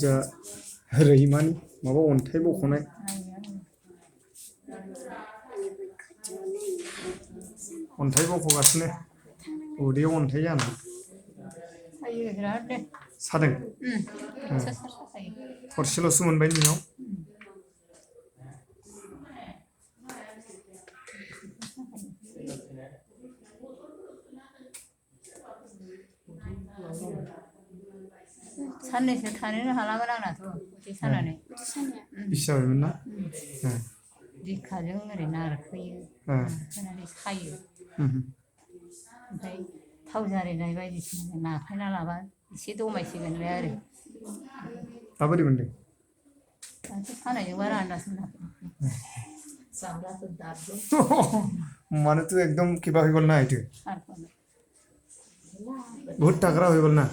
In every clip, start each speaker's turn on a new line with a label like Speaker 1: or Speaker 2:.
Speaker 1: जा रैमानि माबा अन्थाइ बख'नाय अन्थाइ बख'गासिनो उदैयाव अन्थाइ जाना सादों थरसेल'सो मोनबाय नोंनाव
Speaker 2: साननैसो थानोनो हालामोन आंनाथ' उदै सानानै
Speaker 1: बिसि जाबायमोन ना
Speaker 2: बिखाजों ओरै नारखोयो नारखोनानै सायो ओमफ्राय थाव जारिनाय बायदिसिना नाख्लायना लाबा एसे दमायसिगोनलाय आरो
Speaker 1: दा बोरै मोनदों
Speaker 2: दाथ' सानायजों बारा आन्दाज मोनाखै
Speaker 1: माने तू एकदम किबा হৈ গ'ল না এইটো বহুত তাগৰা হৈ গ'ল না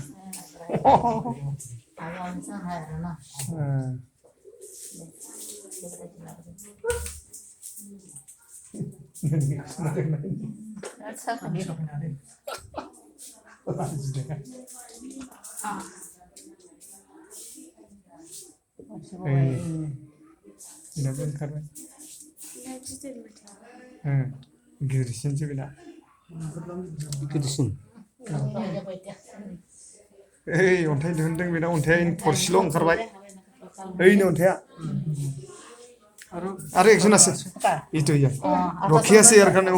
Speaker 1: बेनाबो ओंखारबाय गिदिरसिनसो बेना
Speaker 3: गिदिरसिन
Speaker 1: ओइ अन्थाइ दिहुनदों बेना अन्थाइया थरसेल' ओंखारबाय ओइनो अन्थाइया अरे एक जन আছে এইটো ইয়া ৰখি আছে ইয়াৰ কাৰণে